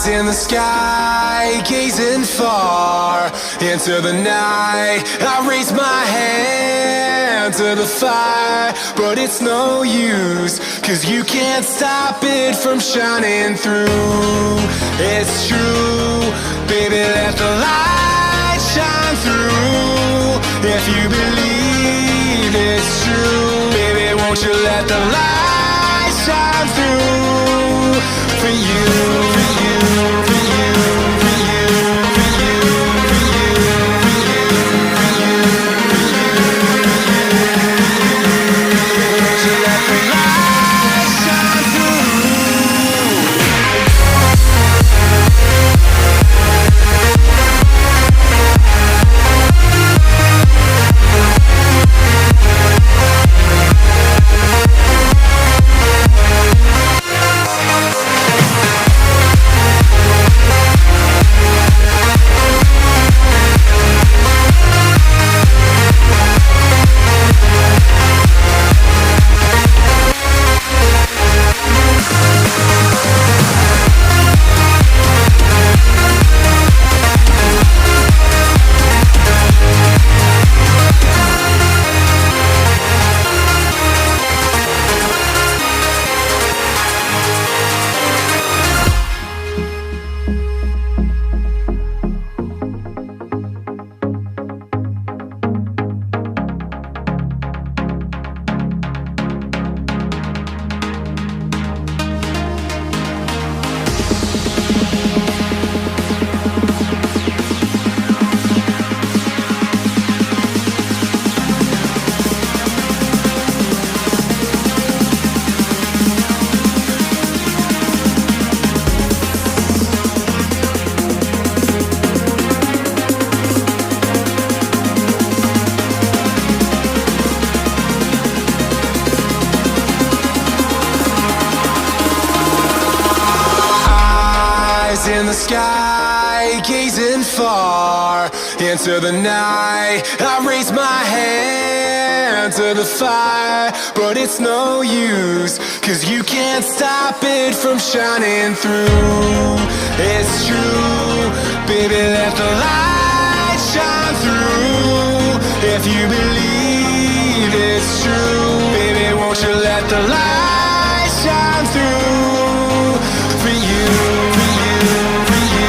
in the sky, gazing far into the night. I raise my hand to the fire, but it's no use, 'cause you can't stop it from shining through. It's true, baby, let the light shine through. If you believe it's true, baby, won't you let the light shine through for you, for you, for you, for you, for you, for you, for you, for you, for you. Won't you let the light shine through? In the sky, gazing far into the night. I raise my hand to the fire, but it's no use, 'cause you can't stop it from shining through. It's true, baby, let the light shine through. If you believe it's true, baby, won't you let the light shine through for you, for you.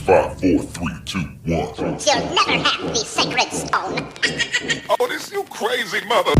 5, 4, 3, 2, 1. You'll never have the sacred stone. Oh, this you crazy mother.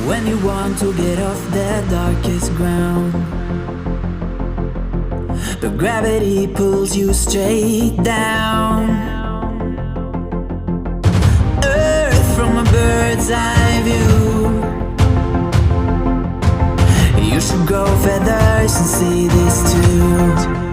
When you want to get off the darkest ground, but gravity pulls you straight down. Earth from a bird's eye view. You should grow feathers and see this too.